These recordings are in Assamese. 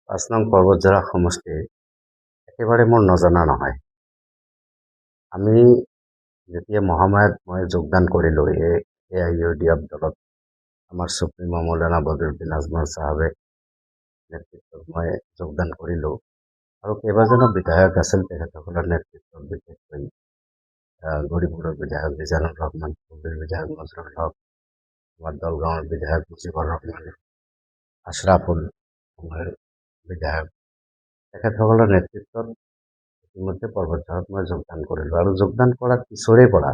৫ নং পৰ্বতঝৰা সমষ্টি একেবাৰে মোৰ নজনা নহয়। আমি যেতিয়া মহামায়াত মই যোগদান কৰিলোঁ AIUDF দলত, আমাৰ সুপ্ৰিমো মৌলানা বদৰুদ্দিন আজমল চাহাবে নেতৃত্বত মই যোগদান কৰিলোঁ আৰু কেইবাজনো বিধায়ক আছিল তেখেতসকলৰ নেতৃত্বত, বিশেষকৈ গৌৰীপুৰৰ বিধায়ক মিজানুৰ ৰহমান, হুগলীৰ বিধায়ক নজৰুল হক, আমাৰ দলগাঁৱৰ বিধায়ক মুজিবুৰ ৰহমান, আশৰাফুল আমাৰ বিধায়ক, তেখেতসকলৰ নেতৃত্বত ইতিমধ্যে পৰ্বতঝৰাত মই যোগদান কৰিলোঁ আৰু যোগদান কৰাৰ পিছৰে পৰা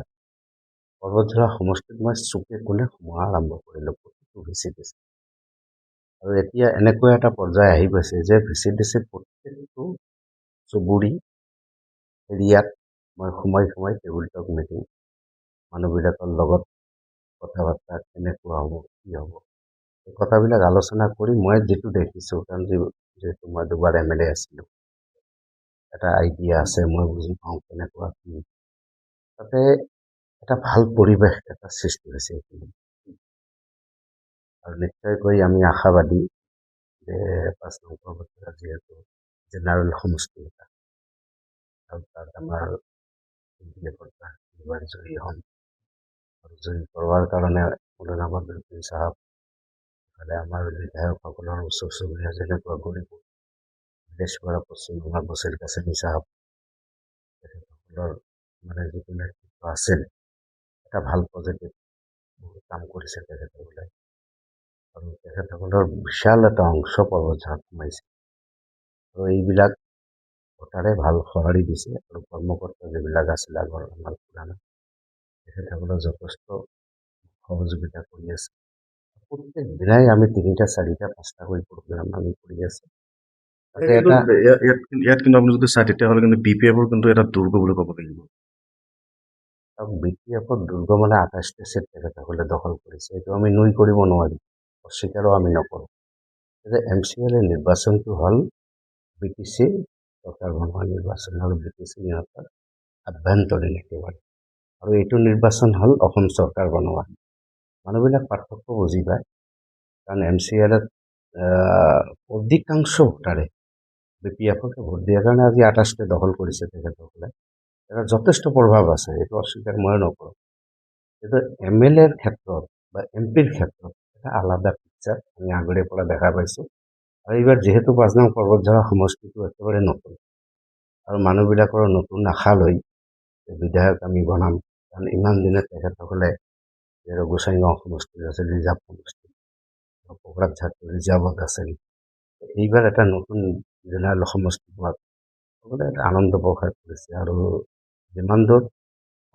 পৰ্বতঝৰা সমষ্টিত মই চুকে কোণে সোমোৱা আৰম্ভ কৰিলোঁ প্ৰতিটো VCDC। আৰু এতিয়া এনেকুৱা এটা পৰ্যায় আহি গৈছে যে VCDC প্ৰত্যেকটো চুবুৰী এৰিয়াত মই সোমাই টেবুল টক মিটিং, মানুহবিলাকৰ লগত কথা বাৰ্তা কেনেকুৱা হ'ব, কি হ'ব, এই কথাবিলাক আলোচনা কৰি মই যিটো দেখিছোঁ, কাৰণ যিহেতু মই দুবাৰ MLA আছিলোঁ, এটা আইডিয়া আছে, মই বুজি পাওঁ কেনেকুৱা কি। তাতে এটা ভাল পৰিৱেশ এটা সৃষ্টি হৈছে এইখিনি, আৰু নিশ্চয়কৈ আমি আশাবাদী যে ৫ নং পৰ্বতঝৰা যিহেতু জেনেৰেল সমষ্টি এটা, আৰু তাত আমাৰ এইবাৰ জয়ী হ'ম আৰু জয়ী কৰোৱাৰ কাৰণে মৌলানা বদৰুদ্দিন চাহাব, ইফালে আমাৰ বিধায়কসকলৰ ওচৰ চুবুৰীয়া যেনেকুৱা গৌৰীপুৰ দেশপাৰা পশ্চিম বংগৰ বছিৰ কাছেমি চাহাব, তেখেতসকলৰ মানে যিটো নেতৃত্ব আছিল, এটা ভাল পজিটিভ বহুত কাম কৰিছে তেখেতসকলে, আৰু তেখেতসকলৰ বিশাল এটা অংশ পৰ্বতঝৰাত সোমাইছে আৰু এইবিলাক ভোটাৰে ভাল সঁহাৰি দিছে। আৰু কৰ্মকৰ্তা যিবিলাক আছিল আগৰ আমাৰ পুৰাণা, তেখেতসকলে যথেষ্ট সহযোগিতা কৰি আছে। প্ৰত্যেক দিনাই আমি ৩টা ৪টা 5টাকৈ প্ৰগ্ৰাম আমি কৰি আছোঁ। ইয়াত কিন্তু আপুনি যদি চায় তেতিয়াহ'লে কিন্তু BPFৰ কিন্তু এটা দুৰ্গ বুলি ক'ব লাগিব। BPFৰ দুৰ্গ মানে ২৮টা চিট তেখেতসকলে দখল কৰিছে, এইটো আমি নুই কৰিব নোৱাৰিম, অস্বীকাৰো আমি নকৰোঁ। যে MCLA নিৰ্বাচনটো হ'ল BTC চৰকাৰ বনোৱা নিৰ্বাচন, আৰু BTC সিহঁতৰ আভ্যন্তৰীণ একেবাৰে, আৰু এইটো নিৰ্বাচন হ'ল অসম চৰকাৰ বনোৱা। মানুহবিলাক পাৰ্থক্য বুজি পায়, কাৰণ MCLAত অধিকাংশ ভোটাৰে BPFকে ভোট দিয়াৰ কাৰণে আজি ২৮টা দখল কৰিছে তেখেতসকলে। এটা যথেষ্ট প্ৰভাৱ আছে, এইটো অস্বীকাৰ মই নকৰোঁ। কিন্তু MLAৰ ক্ষেত্ৰত বা MPৰ ক্ষেত্ৰত এটা আলাদা পিকচাৰ আমি আগৰে পৰা দেখা পাইছোঁ। আৰু এইবাৰ যিহেতু ৫ নং পৰ্বতঝৰা সমষ্টিটো একেবাৰে নতুন, আৰু মানুহবিলাকৰ নতুন আশা লৈ বিধায়ক আমি বনাম, কাৰণ ইমান দিনে তেখেতসকলে গোসাইগাঁও সমষ্টিত আছিল, ৰিজাৰ্ভ সমষ্টি, কোকৰাঝাৰটো ৰিজাৰ্ভত আছিল, এইবাৰ এটা নতুন জেনেৰেল সমষ্টি পোৱাত সকলোৱে এটা আনন্দ প্ৰকাশ কৰিছে। আৰু যিমান দূৰ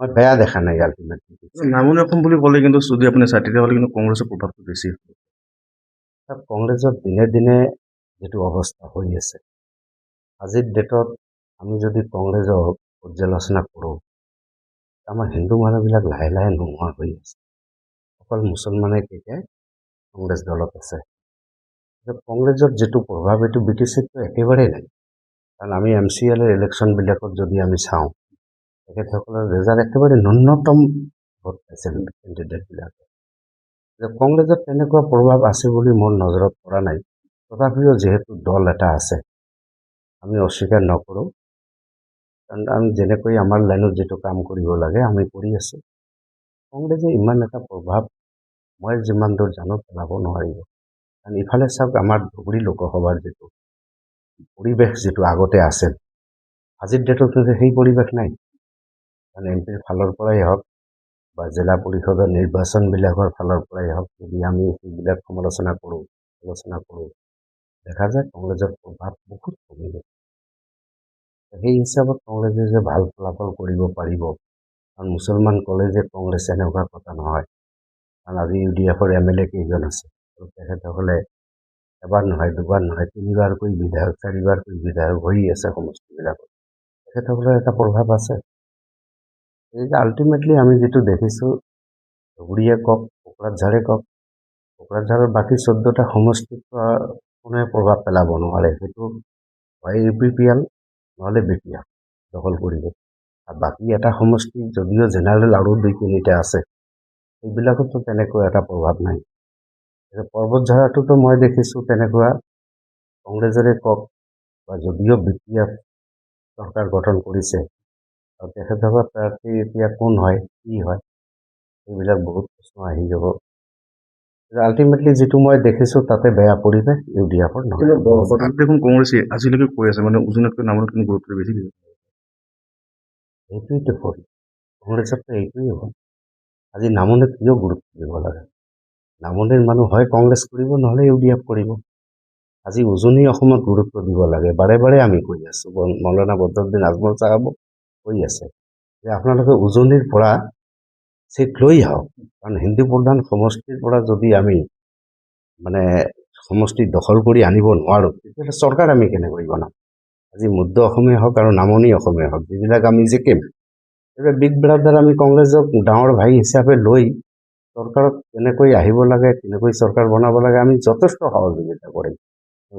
মই বেয়া দেখা নাই আল্টিমেটলি। নামনি অসম বুলি ক'লে কিন্তু যদি আপুনি চায় তেতিয়াহ'লে কিন্তু কংগ্ৰেছৰ প্ৰভাৱটো বেছি। কংগ্ৰেছৰ দিনে দিনে যিটো অৱস্থা হৈ আছে, আজিৰ ডেটত আমি যদি কংগ্ৰেছৰ পৰ্যালোচনা কৰোঁ, আমাৰ হিন্দু মানুহবিলাক লাহে লাহে নোহোৱা হৈ আছে, অকল মুছলমানে কেইটাই কংগ্ৰেছ দলত আছে। কংগ্ৰেছৰ যিটো প্ৰভাৱ এইটো BTCতটো একেবাৰেই নাই, কাৰণ আমি MCLA ইলেকশ্যনবিলাকত যদি আমি চাওঁ, তেখেতসকলৰ ৰেজাল্ট একেবাৰে ন্যূনতম ভোট পাইছিল কেণ্ডিডেটবিলাকে। কংগ্ৰেছত তেনেকুৱা প্ৰভাৱ আছে বুলি মোৰ নজৰত পৰা নাই, তথাপিও যিহেতু দল এটা আছে, আমি অস্বীকাৰ নকৰোঁ, কাৰণ আমি যেনেকৈ আমাৰ লাইনত যিটো কাম কৰিব লাগে আমি কৰি আছোঁ। কংগ্ৰেছে ইমান এটা প্ৰভাৱ মই যিমান দূৰ জানো পেলাব নোৱাৰিব, কাৰণ ইফালে চাওক আমাৰ ধুবুৰী লোকসভাৰ যিটো পৰিৱেশ যিটো আগতে আছিল, আজিৰ ডেটত সেই পৰিৱেশ নাই। কাৰণ MPৰ ফালৰ পৰাই হওক বা জিলা পৰিষদৰ নিৰ্বাচনবিলাকৰ ফালৰ পৰাই হওক, যদি আমি সেইবিলাক আলোচনা কৰোঁ, দেখা যায় কংগ্ৰেছৰ প্ৰভাৱ বহুত কমি গৈছে। সেই হিচাপত কংগ্ৰেছে যে ভাল ফলাফল কৰিব পাৰিব, কাৰণ মুছলমান ক'লে যে কংগ্ৰেছ এনেকুৱা কথা নহয়, কাৰণ আজি UDFৰ MLA কেইজন আছে, আৰু তেখেতসকলে এবাৰ নহয়, দুবাৰ নহয়, 3বাৰকৈ বিধায়ক, 4বাৰকৈ বিধায়ক হৈ আছে সমষ্টিবিলাকত, তেখেতসকলৰ এটা প্ৰভাৱ আছে। এই আল্টিমেটলি আমি যিটো দেখিছোঁ, ধুবুৰীয়ে কওক, কোকৰাঝাৰে কওক, কোকৰাঝাৰৰ বাকী 14টা সমষ্টিত কোনোৱে প্ৰভাৱ পেলাব নোৱাৰে, সেইটো হয় UPPL নহ'লে BPF দখল কৰিব। আৰু বাকী এটা সমষ্টি যদিও জেনেৰেল আৰু 2-3টা আছে, সেইবিলাকতো তেনেকুৱা এটা প্ৰভাৱ নাই। পৰ্বতঝৰাটোতো মই দেখিছোঁ তেনেকুৱা কংগ্ৰেছৰে কওক বা যদিও বিপিএ চৰকাৰ গঠন কৰিছে আৰু তেখেতসকলৰ প্ৰাৰ্থী এতিয়া কোন হয় কি হয় এইবিলাক বহুত প্ৰশ্ন আহি যাব। আল্টিমেটলি যিটো মই দেখিছোঁ তাতে বেয়া পৰিৱেশ UDF-ৰ নহয়। হঠাৎ দেখোন কংগ্ৰেছে আজিলৈকে কৈ আছে মানে উজনিতকৈ নামনিত কিন্তু গুৰুত্ব বেছি দিয়ে। এইটোৱেইতো হ'ল কংগ্ৰেছততো এইটোৱেই হ'ল। আজি নামনিত কিয় গুৰুত্ব দিব লাগে? নামনিৰ মানুহ হয় কংগ্ৰেছ কৰিব নহ'লে UDF কৰিব। আজি উজনি অসমত গুৰুত্ব দিব লাগে। বাৰে বাৰে আমি কৈ আছোঁ, মৌলানা বদৰুদ্দিন আজমল চাহাব কৈ আছে যে আপোনালোকে উজনিৰ পৰা চিট লৈ আহক, কাৰণ হিন্দু প্ৰধান সমষ্টিৰ পৰা যদি আমি মানে সমষ্টি দখল কৰি আনিব নোৱাৰোঁ তেতিয়াহ'লে চৰকাৰ আমি কেনেকৈ বনাম? আজি মধ্য অসমীয়া হওক আৰু নামনি অসমীয়া হওক যিবিলাক আমি জিকিম, এইবিলাক বিগ ব্ৰাদাৰ আমি কংগ্ৰেছক ডাঙৰ ভাই হিচাপে লৈ চৰকাৰত কেনেকৈ আহিব লাগে, কেনেকৈ চৰকাৰ বনাব লাগে আমি যথেষ্ট সহযোগিতা কৰিম।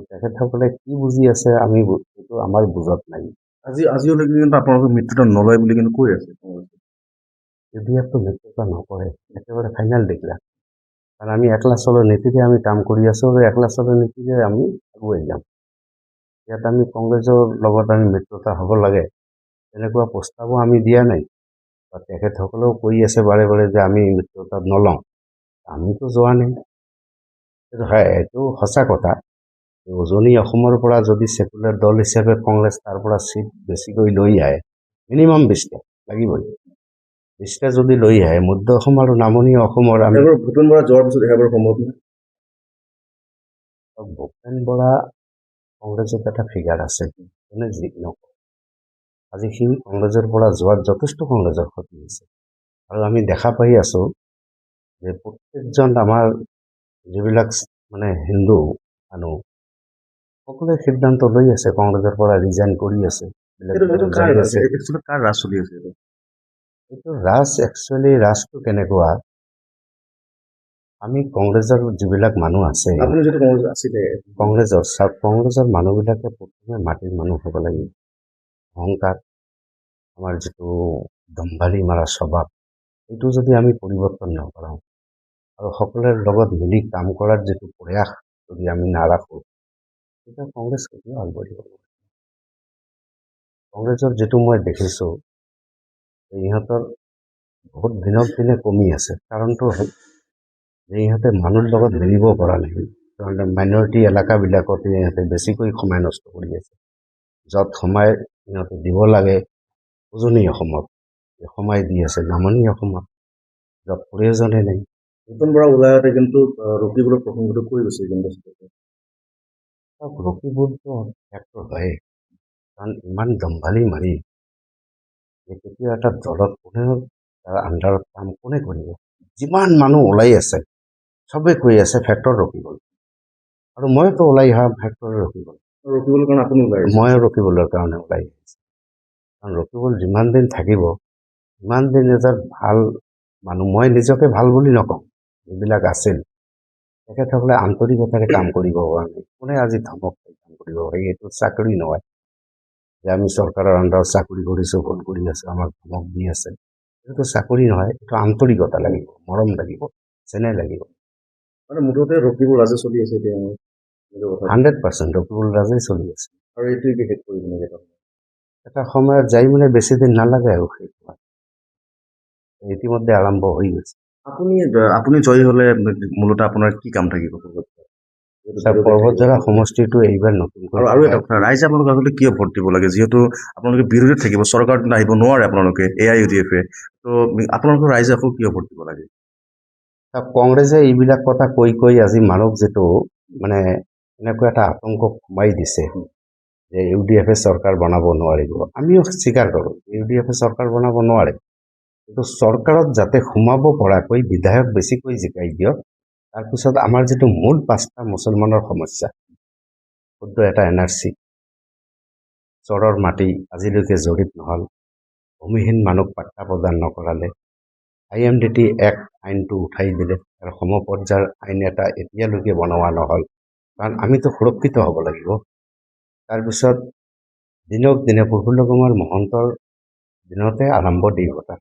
তেখেতসকলে কি বুজি আছে আমি এইটো আমাৰ বুজত নাই। আজিলৈকে কিন্তু আপোনালোকে মিত্ৰতা নলয় বুলি কিন্তু কৈ আছে কংগ্ৰেছে। UDF-টো মিত্ৰতা নকৰে, একেবাৰে ফাইনেল ডিক্লেয়াৰ। কাৰণ আমি একলাচলৰ নীতিৰে আমি কাম কৰি আছোঁ আৰু একলাচলৰ নীতিৰে আমি আগুৱাই যাম। ইয়াত আমি কংগ্ৰেছৰ লগত আমি মিত্ৰতা হ'ব লাগে তেনেকুৱা প্ৰস্তাৱো আমি দিয়া নাই, বা তেখেতসকলেও কৈ আছে বাৰে বাৰে যে আমি মিত্ৰতাত নলওঁ। আমিতো যোৱা নাই। এইটো হয়, এইটো সঁচা কথা। উজনি অসমৰ পৰা যদি ছেকুলাৰ দল হিচাপে কংগ্ৰেছ তাৰ পৰা চিট বেছিকৈ লৈ আহে, মিনিমাম 20টা লাগিবই, 20টা যদি লৈ আহে মধ্য অসম আৰু নামনি অসমৰ আমি ভূপেন বৰা যোৱাৰ পিছত একেবাৰে সম্ভৱ নহয়। ভূপেন বৰা কংগ্ৰেছত এটা ফিগাৰ আছে, যোনে যি নকয়। আজি সি কংগ্ৰেছৰ পৰা যোৱাত যথেষ্ট কংগ্ৰেছৰ ক্ষতি হৈছে আৰু আমি দেখা পাই আছোঁ যে প্ৰত্যেকজন আমাৰ যিবিলাক মানে হিন্দু মানুহ সকলোৱে সিদ্ধান্ত লৈ আছে কংগ্ৰেছৰ পৰা ৰিজাইন কৰি আছে। কাৰ ৰাজ চলি আছে এইটো ৰাজ একচুৱেলি ৰাজটো কেনেকুৱা, আমি কংগ্ৰেছৰ যিবিলাক মানুহ আছে কংগ্ৰেছৰ মানুহবিলাকে প্ৰথমে মাটিৰ মানুহ হ'ব লাগিব। অহংকাৰ, আমাৰ যিটো দম্ভালি মাৰা স্বভাৱ, এইটো যদি আমি পৰিৱৰ্তন নকৰাওঁ আৰু সকলোৰে লগত মিলি কাম কৰাৰ যিটো প্ৰয়াস যদি আমি নাৰাখোঁ তেতিয়া কংগ্ৰেছ কেতিয়াও আগবাঢ়িব নোৱাৰে। কংগ্ৰেছৰ যিটো মই দেখিছোঁ ইহঁতৰ বহুত দিনক দিনে কমি আছে। কাৰণটো হ'ল যে ইহঁতে মানুহৰ লগত মিলিব পৰা নাই, কাৰণ মাইনৰিটি এলেকাবিলাকত ইহঁতে বেছিকৈ সময় নষ্ট কৰি আছে। য'ত সময় ইহঁতে দিব লাগে উজনি অসমত সময় দি আছে নামনি অসমত, য'ত প্ৰয়োজনে নাই। ভূপেন বৰা ওলাই আহোঁতে কিন্তু ৰকিবুলৰ প্ৰসংগটো কৈ গৈছে কিন্তু ৰকিবুলটো ফেক্টৰ হয়, কাৰণ ইমান দম্ভালি মাৰি কেতিয়া এটা দলত কোনেও তাৰ আণ্ডাৰত কাম কোনে কৰিব? যিমান মানুহ ওলাই আছে চবেই কৈ আছে ফেক্টৰ ৰকিবুল, আৰু মইতো ওলাই অহা ফেক্টৰ ৰকিবুল। কাৰণে আপুনি ওলাই আহিছে? মই ৰকিবুলৰ কাৰণে ওলাই আহিছোঁ, কাৰণ ৰকিবুল যিমান দিন থাকিব ইমান দিন এজন ভাল মানুহ, মই নিজকে ভাল বুলি নকওঁ, যিবিলাক আছিল তেখেতসকলে আন্তৰিকতাৰে কাম কৰিব পৰা নাই। কোনে আজি ধমক কাম কৰিব পাৰি? এইটো চাকৰি নহয় যে আমি চৰকাৰৰ আণ্ডাৰত চাকৰি কৰিছোঁ, ভোট কৰি আছোঁ, আমাক ধমক দি আছে। এইটো চাকৰি নহয়, এইটো আন্তৰিকতা লাগিব, মৰম লাগিব, চেনেহ লাগিব। মানে মুঠতে ৰকিবুল ৰাজে চলি আছে এতিয়া 100% ৰকিবুল ৰাজেই চলি আছে। আৰু এইটোকে শেষ কৰিব লাগে এটা সময়ত যাই মানে বেছি দিন নালাগে আৰু শেষ হোৱা, ইতিমধ্যে আৰম্ভ হৈ গৈছে। আপুনি জয়ী হ'লে মূলতঃ আপোনাৰ কি কাম থাকিব? পৰ্বতজৰা সমষ্টিটো এইবাৰ নতুনকৈ আৰু এটা কথা, ৰাইজে আপোনালোকে আচলতে কিয় ভোট দিব লাগে? যিহেতু আপোনালোকে বিৰোধীত থাকিব, চৰকাৰত আহিব নোৱাৰে আপোনালোকে, AIUDF-এ, তো আপোনালোকৰ ৰাইজে আকৌ কিয় ভোট দিব লাগে? কংগ্ৰেছে এইবিলাক কথা কৈ কৈ আজি মানুহক যিটো মানে এনেকুৱা এটা আতংক সোমাই দিছে যে UDF-এ চৰকাৰ বনাব নোৱাৰিব। আমিও স্বীকাৰ কৰোঁ UDF-এ চৰকাৰ বনাব নোৱাৰে, কিন্তু চৰকাৰত যাতে সোমাব পৰাকৈ বিধায়ক বেছিকৈ জিকাই দিয়ক। তাৰপিছত আমাৰ যিটো মূল 5টা মুছলমানৰ সমস্যা, শুদ্ধ এটা NRC, চৰৰ মাটি আজিলৈকে জৰীপ নহ'ল, ভূমিহীন মানুহক পাট্টা প্ৰদান নকৰালে, IMDT এক্ট আইনটো উঠাই দিলে আৰু সমপৰ্যায়ৰ আইন এটা এতিয়ালৈকে বনোৱা নহ'ল, কাৰণ আমিতো সুৰক্ষিত হ'ব লাগিব। তাৰপিছত দিনক দিনে প্ৰফুল্ল কুমাৰ মহন্তৰ দিনতে আৰম্ভ ডিভোটাৰ,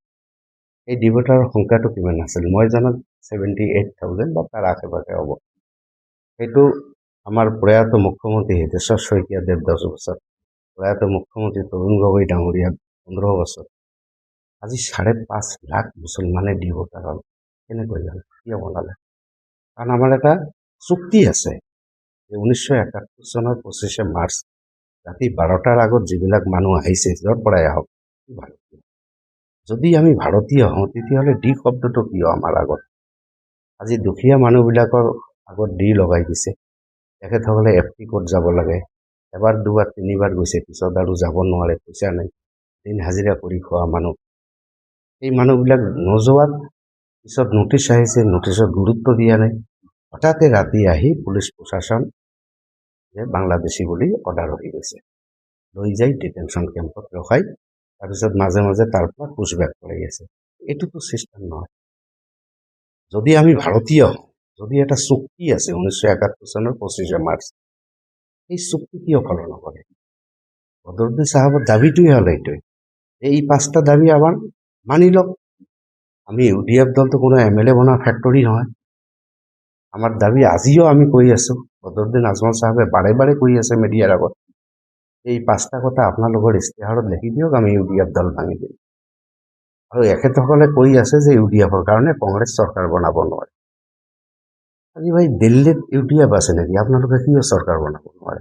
এই ডিভোটাৰৰ সংখ্যাটো কিমান আছিল? মই জানাত 78,000 বা তাৰ আশে পাশে হ'ব। সেইটো আমাৰ প্ৰয়াত মুখ্যমন্ত্ৰী হিতেশ্বৰ শইকীয়া দেৱ 10 বছৰ, প্ৰয়াত মুখ্যমন্ত্ৰী তৰুণ গগৈ ডাঙৰীয়া 15 বছৰ, আজি 5.5 লাখ মুছলমানে দি ভোটাৰ হ'ল। কেনেকৈ হ'ল? কিয় বনালে? কাৰণ আমাৰ এটা চুক্তি আছে যে 1971 চনৰ 25 মাৰ্চ ৰাতি 12টাৰ আগত যিবিলাক মানুহ আহিছে য'ৰ পৰাই আহক ভাৰতীয়। যদি আমি ভাৰতীয় হওঁ তেতিয়াহ'লে ডি শব্দটো কিয় আমাৰ আগত? আজি দুখীয়া মানুহবিলাকৰ আগত ডি লগাই দিছে। তেখেতসকলে FT ক'ত যাব লাগে, এবাৰ দুবাৰ তিনিবাৰ গৈছে, পিছত আৰু যাব নোৱাৰে, পইচা নাই, দিন হাজিৰা কৰি খোৱা মানুহ। এই মানুহবিলাক নোযোৱাত পিছত নোটিছ আহিছে, নোটিছত গুৰুত্ব দিয়া নাই। হঠাতে ৰাতি আহি পুলিচ প্ৰশাসন যে বাংলাদেশী বুলি অৰ্ডাৰ হৈ গৈছে, লৈ যাই ডিটেনশ্যন কেম্পত ৰখাই তাৰপিছত মাজে মাজে তাৰ পৰা পুছবেক কৰি আছে। এইটোতো চিষ্টেম নহয়। যদি আমি ভাৰতীয় হওঁ, যদি এটা চুক্তি আছে 1971 চনৰ 25 মাৰ্চ, এই চুক্তি কিয় ফলো নকৰে? বদৰুদ্দিন চাহাবৰ দাবীটোৱে হ'ল এইটোৱে, এই 5টা দাবী আমাৰ মানি লওক। আমি UDF দলটো কোনো MLA বনোৱা ফেক্টৰী নহয়। আমাৰ দাবী আজিও আমি কৈ আছোঁ, বদৰুদ্দিন আজমল চাহাবে বাৰে বাৰে কৈ আছে মিডিয়াৰ আগত, এই 5টা কথা আপোনালোকৰ ইস্তেহাৰত লিখি দিয়ক, আমি UDF দল ভাঙি দিম। আৰু এখেতসকলে কৈ আছে যে UDFৰ কাৰণে কংগ্ৰেছ চৰকাৰ বনাব নোৱাৰে। আজি ভাই দিল্লীত UDF আছে নেকি? আপোনালোকে কিয় চৰকাৰ বনাব নোৱাৰে?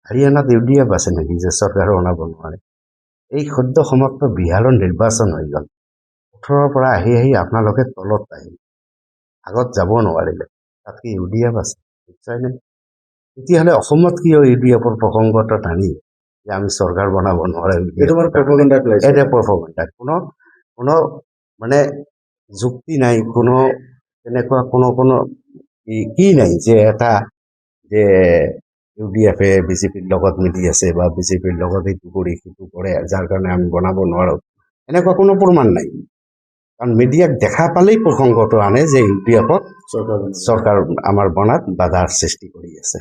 হাৰিয়ানাত UDF আছে নেকি যে চৰকাৰ বনাব নোৱাৰে? এই সদ্য সমাপ্ত বিহাৰৰ নিৰ্বাচন হৈ গ'ল, 18ৰ পৰা আহি আহি আপোনালোকে তলত আহিল, আগত যাব নোৱাৰিলে, তাত কি UDF আছে? নিশ্চয় নাই। তেতিয়াহ'লে অসমত কিয় UDFৰ প্ৰসংগটো টানি যে আমি চৰকাৰ বনাব নোৱাৰে? এইটো মানে propaganda ওলাইছে। এটা প্ৰসংগতা, কোনো মানে যুক্তি নাই, কোনো তেনেকুৱা কোনো কি নাই যে এটা যে UDFে BJPৰ লগত মিলি আছে বা BJPৰ লগত এইটো কৰি সিটো কৰে যাৰ কাৰণে আমি বনাব নোৱাৰোঁ, এনেকুৱা কোনো প্ৰমাণ নাই। কাৰণ মিডিয়াক দেখা পালেই প্ৰসংগটো আনে যে UDFক চৰকাৰ আমাৰ বনাত বাধাৰ সৃষ্টি কৰি আছে।